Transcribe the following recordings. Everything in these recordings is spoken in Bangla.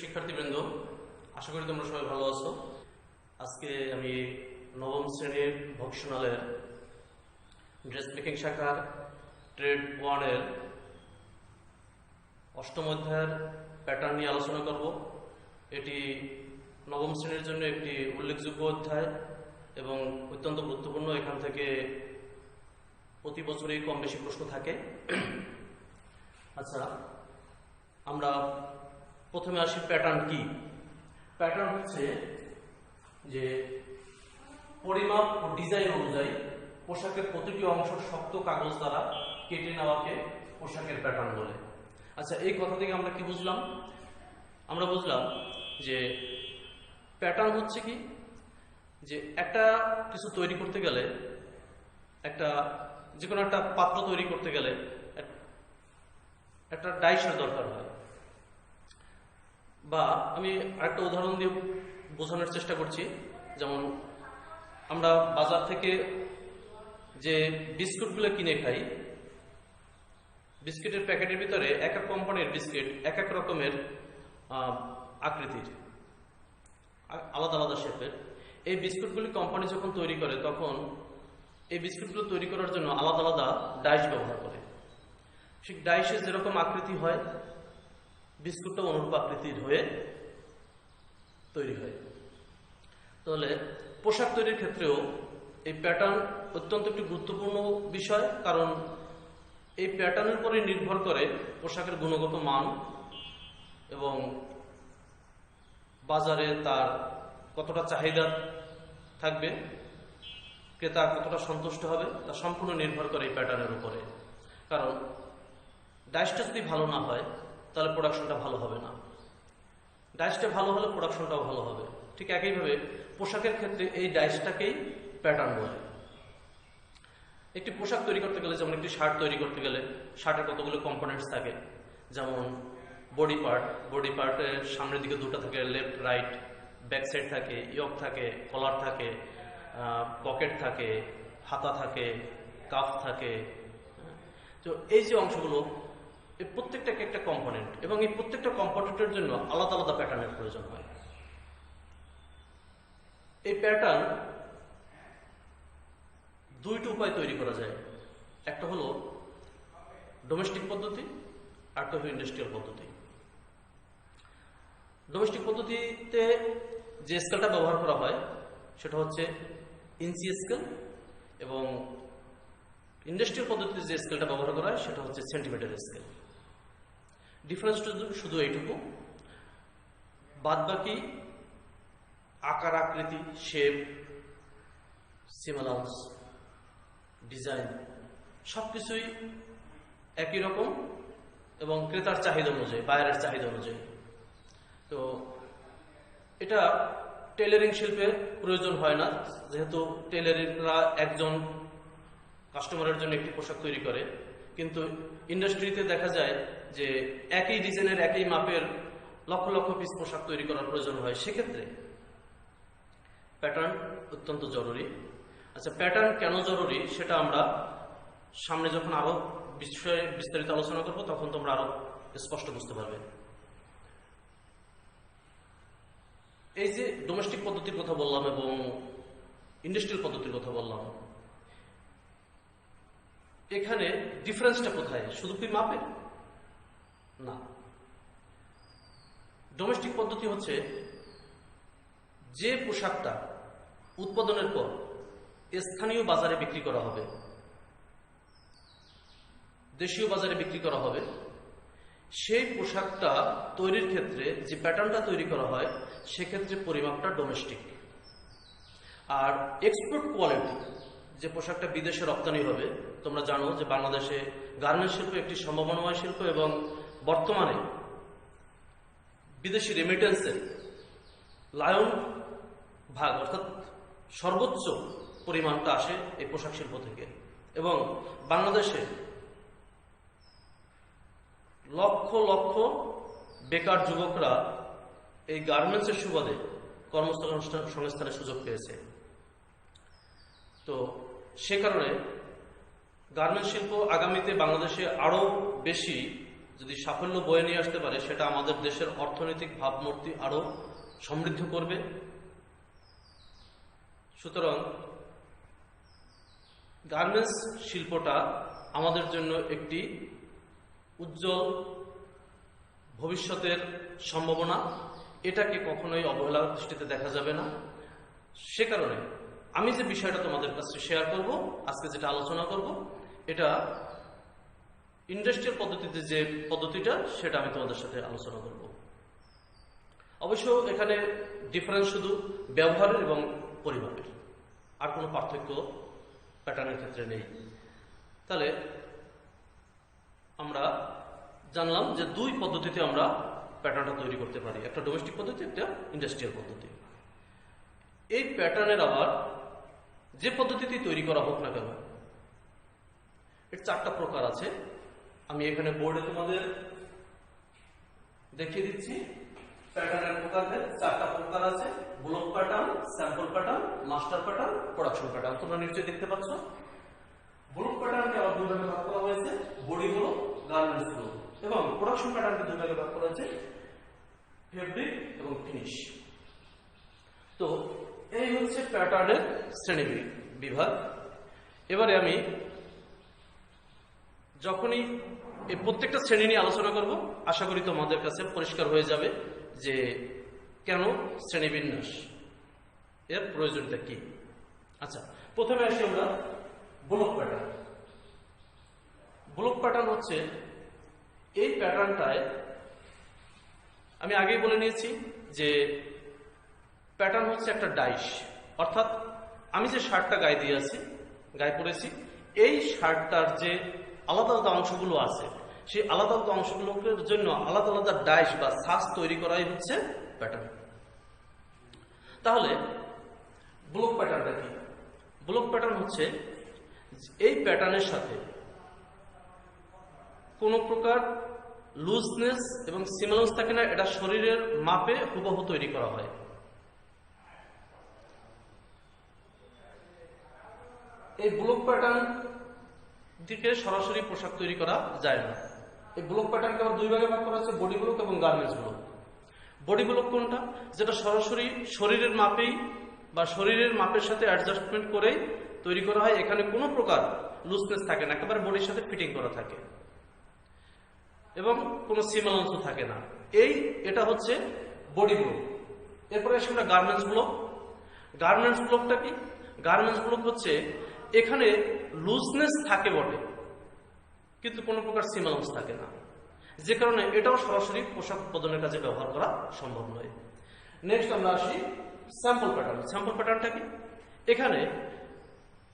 প্রিয় শিক্ষার্থীবৃন্দ, আশা করি তোমরা সবাই ভালো আছো। আজকে আমি নবম শ্রেণীর ভোকেশনালের ড্রেস মেকিং শাখার ট্রেড 1 এর অষ্টম অধ্যায়ের প্যাটার্ন নিয়ে আলোচনা করব। এটি নবম শ্রেণীর জন্য একটি উল্লেখযোগ্য অধ্যায় এবং অত্যন্ত গুরুত্বপূর্ণ। এখান থেকে প্রতি বছরই কম বেশি প্রশ্ন থাকে। আচ্ছা, আমরা প্রথমে আসি প্যাটার্ন কি। প্যাটার্ন হচ্ছে যে পরিমাপ ও ডিজাইন অনুযায়ী পোশাকের প্রতিটি অংশ শক্ত কাগজ দ্বারা কেটে নেওয়াকে পোশাকের প্যাটার্ন বলে। আচ্ছা, এই কথা থেকে আমরা কি বুঝলাম? আমরা বুঝলাম যে প্যাটার্ন হচ্ছে কি, যে একটা কিছু তৈরি করতে গেলে, যে কোনো একটা পাত্র তৈরি করতে গেলে একটা ডাইসের দরকার হয়। বা আমি আরেকটা উদাহরণ দিয়ে বোঝানোর চেষ্টা করছি। যেমন আমরা বাজার থেকে যে বিস্কুটগুলো কিনে খাই, বিস্কিটের প্যাকেটের ভিতরে এক এক কোম্পানির বিস্কিট এক এক রকমের আকৃতির, আলাদা আলাদা শেপের। এই বিস্কুটগুলি কোম্পানি যখন তৈরি করে তখন এই বিস্কুটগুলো তৈরি করার জন্য আলাদা আলাদা ডাইস ব্যবহার করে। সেই ডাইসের যেরকম আকৃতি হয়, বিস্কুটটা অনুরূপ আকৃতির হয়ে তৈরি হয়। তাহলে পোশাক তৈরির ক্ষেত্রেও এই প্যাটার্ন অত্যন্ত একটি গুরুত্বপূর্ণ বিষয়, কারণ এই প্যাটার্নের উপরে নির্ভর করে পোশাকের গুণগত মান এবং বাজারে তার কতটা চাহিদা থাকবে, ক্রেতা কতটা সন্তুষ্ট হবে, তা সম্পূর্ণ নির্ভর করে এই প্যাটার্নের উপরে। কারণ ডাইসটা যদি ভালো না হয় তাহলে প্রোডাকশনটা ভালো হবে না, ডাইসটা ভালো হলে প্রোডাকশনটাও ভালো হবে। ঠিক একইভাবে পোশাকের ক্ষেত্রে এই ডাইসটাকেই প্যাটার্ন বলে। একটি পোশাক তৈরি করতে গেলে, যেমন একটি শার্ট তৈরি করতে গেলে শার্টের কতগুলো কম্পোনেন্টস থাকে। যেমন বডি পার্টের সামনের দিকে দুটো থাকে, লেফট রাইট, ব্যাক সাইড থাকে, ইয়ক থাকে, কলার থাকে, পকেট থাকে, হাতা থাকে, কাফ থাকে। তো এই যে অংশগুলো, এই প্রত্যেকটা একটা কম্পোনেন্ট, এবং এই প্রত্যেকটা কম্পোনেন্টের জন্য আলাদা আলাদা প্যাটার্নের প্রয়োজন হয়। এই প্যাটার্ন দুইটা উপায় তৈরি করা যায়। একটা হলো ডোমেস্টিক পদ্ধতি, আর একটা হলো ইন্ডাস্ট্রিয়াল পদ্ধতি। ডোমেস্টিক পদ্ধতিতে যে স্কেলটা ব্যবহার করা হয় সেটা হচ্ছে ইঞ্চি স্কেল, এবং ইন্ডাস্ট্রিয়াল পদ্ধতিতে যে স্কেলটা ব্যবহার করা হয় সেটা হচ্ছে সেন্টিমিটার স্কেল। ডিফারেন্সটা শুধু এইটুকু, বাদ বাকি আকার, আকৃতি, শেপ, সিমিলান্স, ডিজাইন সবকিছুই একই রকম এবং ক্রেতার চাহিদা অনুযায়ী, বায়ারের চাহিদা অনুযায়ী। তো এটা টেলারিং শিল্পে প্রয়োজন হয় না, যেহেতু টেলারিংরা একজন কাস্টমারের জন্য একটি পোশাক তৈরি করে। কিন্তু ইন্ডাস্ট্রিতে দেখা যায় যে একই ডিজাইনের, একই মাপের লক্ষ লক্ষ পিস পোশাক তৈরি করার প্রয়োজন হয়। সেক্ষেত্রে প্যাটার্ন অত্যন্ত জরুরি। আচ্ছা, প্যাটার্ন কেন জরুরি সেটা আমরা সামনে যখন আরো বিষয়ে বিস্তারিত আলোচনা করব তখন তোমরা আরো স্পষ্ট বুঝতে পারবে। এই যে ডোমেস্টিক পদ্ধতির কথা বললাম এবং ইন্ডাস্ট্রিয়াল পদ্ধতির কথা বললাম, এখানে ডিফারেন্সটা কোথায়? শুধু কি মাপে? না। ডোমেস্টিক পদ্ধতি হচ্ছে যে পোশাকটা উৎপাদনের পর স্থানীয় বাজারে বিক্রি করা হবে, দেশীয় বাজারে বিক্রি করা হবে, সেই পোশাকটা তৈরির ক্ষেত্রে যে প্যাটার্নটা তৈরি করা হয় সেক্ষেত্রে পরিমাপটা ডোমেস্টিক। আর এক্সপোর্ট কোয়ালিটি, যে পোশাকটা বিদেশে রপ্তানি হবে, তোমরা জানো যে বাংলাদেশে গার্মেন্টস শিল্প একটি সম্ভাবনাময় শিল্প, এবং বর্তমানে বিদেশি রেমিটেন্সের লায়ন ভাগ, অর্থাৎ সর্বোচ্চ পরিমাণটা আসে এই পোশাক শিল্প থেকে। এবং বাংলাদেশে লক্ষ লক্ষ বেকার যুবকরা এই গার্মেন্টসের সুবাদে কর্মসংস্থানের সুযোগ পেয়েছে। তো সে কারণে গার্মেন্টস শিল্প আগামীতে বাংলাদেশে আরো বেশি যদি সাফল্য বয়ে নিয়ে আসতে পারে, সেটা আমাদের দেশের অর্থনৈতিক ভাবমূর্তি আরো সমৃদ্ধ করবে। সুতরাং গার্মেন্টস শিল্পটা আমাদের জন্য একটি উজ্জ্বল ভবিষ্যতের সম্ভাবনা, এটাকে কখনোই অবহেলার দৃষ্টিতে দেখা যাবে না। সে কারণে আমি যে বিষয়টা তোমাদের কাছে শেয়ার করব, আজকে যেটা আলোচনা করব, এটা ইন্ডাস্ট্রিয়াল পদ্ধতিতে যে পদ্ধতিটা, সেটা আমি তোমাদের সাথে আলোচনা করব। অবশ্য এখানে ডিফারেন্স শুধু ব্যবহারের এবং পরিমাপের, আর কোনো পার্থক্য প্যাটার্নের ক্ষেত্রে নেই। তাহলে আমরা জানলাম যে দুই পদ্ধতিতে আমরা প্যাটার্নটা তৈরি করতে পারি, একটা ডোমেস্টিক পদ্ধতি, একটা ইন্ডাস্ট্রিয়াল পদ্ধতি। এই প্যাটার্নের আবার যে পদ্ধতিতেই তৈরি করা হোক না কেন, এর চারটা প্রকার আছে। আমি এখানে বোর্ডে তোমাদের দেখিয়ে দিচ্ছি। প্যাটার্নের প্রকারদের চারটা প্রকার আছে: block pattern, sample pattern, master pattern, production pattern. তোমরা নিশ্চয়ই দেখতে পাচ্ছ। ব্লক প্যাটার্নকে আবার দুই ভাগে ভাগ করা হয়েছে: বডি ব্লক, গার্মেন্টস ব্লক। এবং প্রোডাকশন প্যাটার্নকে দুই ভাগে ভাগ করা হয়েছে: ফেব্রিক এবং ফিনিশ। তো এই হচ্ছে প্যাটার্নের শ্রেণী বিভাগ। এবারে আমি যখনই এই প্রত্যেকটা শ্রেণী নিয়ে আলোচনা করব, আশা করি তোমাদের কাছে পরিষ্কার হয়ে যাবে যে কেন শ্রেণীবিন্যাস এর প্রয়োজনটা কি। আচ্ছা, প্রথমে আসি আমরা ব্লক প্যাটার্ন। ব্লক প্যাটার্ন হচ্ছে এই প্যাটার্নটায়, আমি আগেই বলে নিয়েছি যে প্যাটার্ন হচ্ছে একটা ডাইস, অর্থাৎ আমি যে শার্টটা গায়ে পরেছি, এই শার্টটার যে আলাদা আলাদা অংশগুলো আছে, সেই আলাদা আলাদা অংশগুলোর জন্য আলাদা আলাদা ডাইস বা সাজ তৈরি করাই হচ্ছে প্যাটার্ন। তাহলে ব্লক প্যাটার্নটা কি? ব্লক প্যাটার্ন হচ্ছে এই প্যাটার্নের সাথে কোনো প্রকার লুজনেস এবং সিমিলেন্স থাকে না, এটা শরীরের মাপে হুবহু তৈরি করা হয়। এই ব্লক প্যাটার্ন থেকে সরাসরি পোশাক তৈরি করা যায় না। এই ব্লক প্যাটার্নকে আবার দুই ভাগে ভাগ করা হচ্ছে: বডি ব্লক এবং গার্মেন্টস ব্লক। বডি ব্লক কোনটা? যেটা সরাসরি শরীরের মাপেই বা শরীরের মাপের সাথে অ্যাডজাস্টমেন্ট করেই তৈরি করা হয়। এখানে কোনো প্রকার লুজনেস থাকে না, একেবারে বডির সাথে ফিটিং করা থাকে এবং কোনো সিমিলেন্সও থাকে না। এটা হচ্ছে বডি ব্লক। এরপরে আসে আমরা গার্মেন্টস ব্লক। গার্মেন্টস ব্লকটা কি? গার্মেন্টস ব্লক হচ্ছে এখানে লুজনেস থাকে বটে, কিন্তু কোনো প্রকার সিমিলেন্স থাকে না, যে কারণে এটাও সরাসরি পোশাক উৎপাদনের কাজে ব্যবহার করা সম্ভব নয়। নেক্সট আমরা আসি স্যাম্পল প্যাটার্ন। স্যাম্পল প্যাটার্নটা কি? এখানে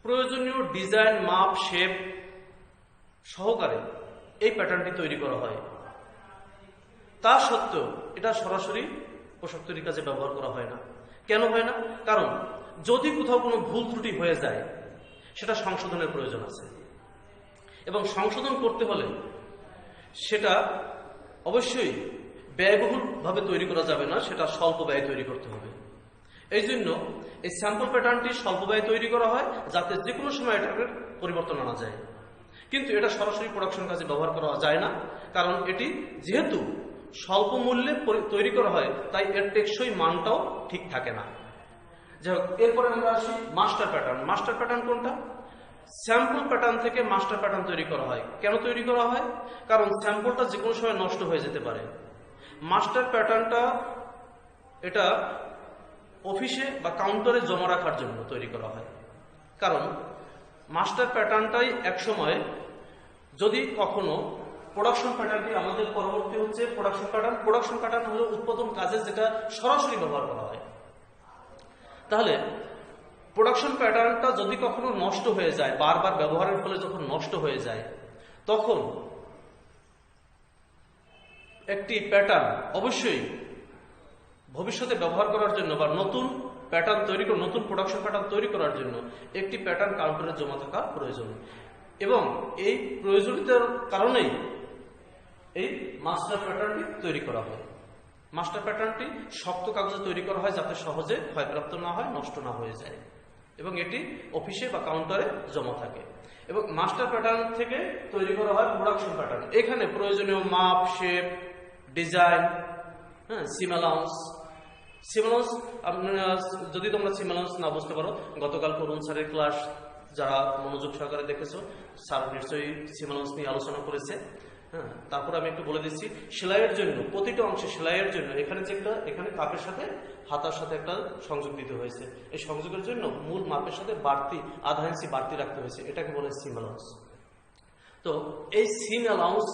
প্রয়োজনীয় ডিজাইন, মাপ, শেপ সহকারে এই প্যাটার্নটি তৈরি করা হয়। তা সত্ত্বেও এটা সরাসরি পোশাক তৈরির কাজে ব্যবহার করা হয় না। কেন হয় না? কারণ যদি কোথাও কোনো ভুল ত্রুটি হয়ে যায়, সেটা সংশোধনের প্রয়োজন আছে, এবং সংশোধন করতে হলে সেটা অবশ্যই ব্যয়বহুলভাবে তৈরি করা যাবে না, সেটা স্বল্প ব্যয় তৈরি করতে হবে। এই জন্য এই স্যাম্পল প্যাটার্নটি স্বল্প ব্যয় তৈরি করা হয়, যাতে যে কোনো সময় এটার পরিবর্তন আনা যায়। কিন্তু এটা সরাসরি প্রোডাকশন কাজে ব্যবহার করা যায় না, কারণ এটি যেহেতু স্বল্প মূল্যে তৈরি করা হয়, তাই এর টেকসই মানটাও ঠিক থাকে না। যাই হোক, এরপরে আমরা আসি মাস্টার প্যাটার্ন। মাস্টার প্যাটার্ন কোনটা? স্যাম্পল প্যাটার্ন থেকে মাস্টার প্যাটার্ন তৈরি করা হয়। কেন তৈরি করা হয়? কারণ স্যাম্পলটা যে কোনো সময় নষ্ট হয়ে যেতে পারে। মাস্টার প্যাটার্নটা এটা অফিসে বা কাউন্টারে জমা রাখার জন্য তৈরি করা হয়। কারণ মাস্টার প্যাটার্নটাই একসময় যদি কখনো প্রোডাকশন প্যাটার্নটি আমাদের পরবর্তী হচ্ছে প্রোডাকশন প্যাটার্ন। প্রোডাকশন প্যাটার্ন হলো উৎপাদন কাজে যেটা সরাসরি ব্যবহার করা হয়। তাহলে প্রোডাকশন প্যাটার্নটা যদি কখনো নষ্ট হয়ে যায়, বারবার ব্যবহারের ফলে যখন নষ্ট হয়ে যায়, তখন একটি প্যাটার্ন অবশ্যই ভবিষ্যতে ব্যবহার করার জন্য বা নতুন প্যাটার্ন তৈরি করে, নতুন প্রোডাকশন প্যাটার্ন তৈরি করার জন্য একটি প্যাটার্ন কাউন্টারে জমা থাকা প্রয়োজন। এবং এই প্রয়োজনীয়তার কারণেই এই মাস্টার প্যাটার্নটি তৈরি করা হয়। মাস্টার প্যাটার্নটি শক্ত কাগজে তৈরি করা হয়, যাতে সহজে ক্ষয়প্রাপ্ত না হয়, নষ্ট না হয়ে যায়। এবং এটি অফিসে বা কাউন্টারে জমা থাকে। এবং মাস্টার প্যাটার্ন থেকে তৈরি করা হয় প্রোডাকশন প্যাটার্ন। এখানে প্রয়োজনীয় মাপ, শেপ, ডিজাইন, সিম অ্যালাউন্স। যদি তোমরা সিম অ্যালাউন্স না বুঝতে পারো, গতকাল করুণ স্যারের ক্লাস যারা মনোযোগ সহকারে দেখেছো, স্যার নিশ্চয়ই সিম অ্যালাউন্স নিয়ে আলোচনা করেছে। তারপর আমি একটু বলে দিচ্ছি, সেলাইয়ের জন্য প্রতিটা অংশে সেলাইয়ের জন্য এখানে কাপের সাথে হাতার সাথে একটা সংযোগ দিতে হয়েছে। এই সংযোগের জন্য মূল মাপের সাথে বাড়তি আধা ইঞ্চি বাড়তি রাখতে হয়েছে, এটাকে বলে সিম অ্যালাউন্স। তো এই সিম অ্যালাউন্স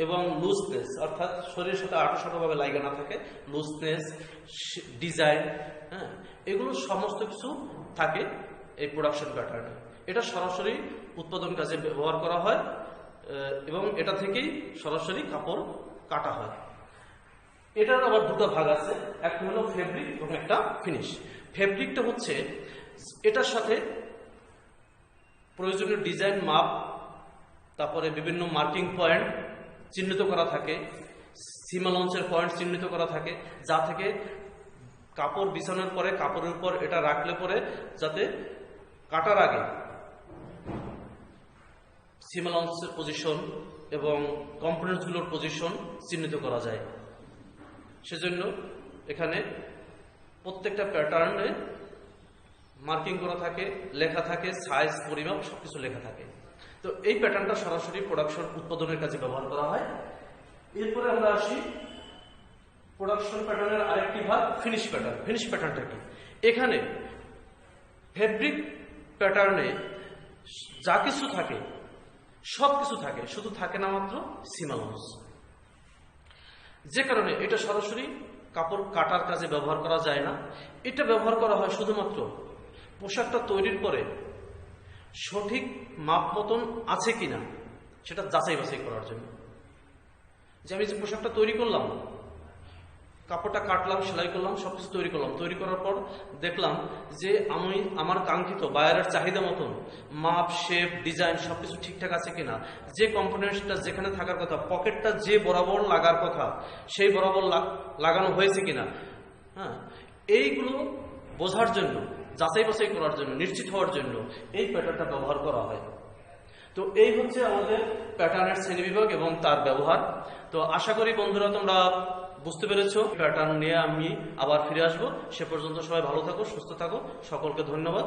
এবং লুজনেস, অর্থাৎ শরীরের সাথে আঁটোসাঁটোভাবে লাগা না থাকে, লুজনেস, ডিজাইন, এগুলো সমস্ত কিছু থাকে এই প্রোডাকশন প্যাটার্নে। এটা সরাসরি উৎপাদন কাজে ব্যবহার করা হয় এবং এটা থেকেই সরাসরি কাপড় কাটা হয়। এটার আবার দুটো ভাগ আছে, একটা হলো ফেব্রিক এবং একটা ফিনিশ। ফেব্রিকটা হচ্ছে এটার সাথে প্রয়োজনীয় ডিজাইন, মাপ, তারপরে বিভিন্ন মার্কিং পয়েন্ট চিহ্নিত করা থাকে, সিম অ্যালাউন্সের পয়েন্ট চিহ্নিত করা থাকে, যা থেকে কাপড় বিছানোর পরে কাপড়ের উপর এটা রাখলে পরে যাতে কাটার আগে সিম অ্যালাউন্সের পজিশন এবং কম্পোনেন্টসগুলোর পজিশন চিহ্নিত করা যায়। সেজন্য এখানে প্রত্যেকটা প্যাটার্নে মার্কিং করা থাকে, লেখা থাকে, সাইজ, পরিমাপ সবকিছু লেখা থাকে। তো এই প্যাটার্নটা সরাসরি প্রোডাকশন উৎপাদনের কাজে ব্যবহার করা হয়। এরপরে আমরা আসি প্রোডাকশন প্যাটার্নের আরেকটি ভাগ, ফিনিশ প্যাটার্ন। ফিনিশ প্যাটার্নটা কি? এখানে ফেব্রিক প্যাটার্নে যা কিছু থাকে সব কিছু থাকে, শুধু থাকে না মাত্র সিম অ্যালাউন্স। যে কারণে এটা সরাসরি কাপড় কাটার কাজে ব্যবহার করা যায় না। এটা ব্যবহার করা হয় শুধুমাত্র পোশাকটা তৈরির পরে সঠিক মাপ মতন আছে কিনা সেটা যাচাই বাছাই করার জন্য। যে আমি যে পোশাকটা তৈরি করলাম, কাপড়টা কাটলাম, সেলাই করলাম, সবকিছু তৈরি করলাম, তৈরি করার পর দেখলাম যে আমি আমার কাঙ্ক্ষিত বায়ারের চাহিদা মতন মাপ, শেপ, ডিজাইন সবকিছু ঠিকঠাক আছে কিনা, যে কম্পোনেন্টটা যেখানে থাকার কথা, পকেটটা যে বরাবর লাগার কথা সেই বরাবর লাগানো হয়েছে কিনা, এইগুলো বোঝার জন্য, যাচাই বাছাই করার জন্য, নিশ্চিত হওয়ার জন্য এই প্যাটার্নটা ব্যবহার করা হয়। তো এই হচ্ছে আমাদের প্যাটার্নের শ্রেণীবিভাগ এবং তার ব্যবহার। তো আশা করি বন্ধুরা তোমরা বুঝতে পেরেছো। প্যাটার্ন নিয়ে আমি আবার ফিরে আসবো। সে পর্যন্ত সবাই ভালো থাকো, সুস্থ থাকো। সকলকে ধন্যবাদ।